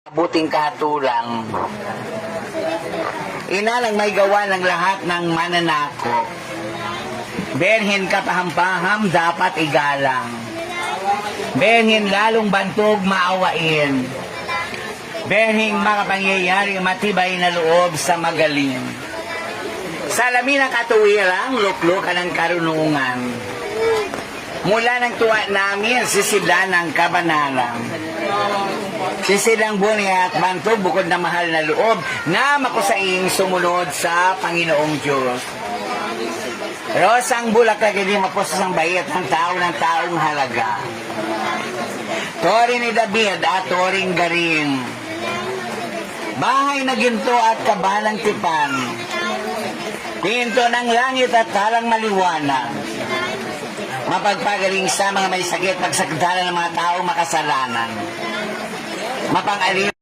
Buting kahatulang. Inalang may gawa ng lahat ng mananakop. Benhin kapahampaham dapat igalang. Benhin lalong bantog maawain. Benhin makapangyayari matibay na loob sa magaling. Salamin ang katuwirang luklukan ng karunungan. Mula ng tuwa namin, sisidlan ng kabanalan. Sisilang bunyi at bantog bukod na mahal na loob na makusaing sumunod sa Panginoong Diyos. Rosang bulaklak hindi maposas ang bayit ng taong halaga. Tori ni David at toring garing. Bahay na ginto at kabalang tipan. Pinto ng langit at talang maliwanag. Mapagpagaling sa mga may sakit, pagsagdala ng mga taong makasalanan. Mapang-alin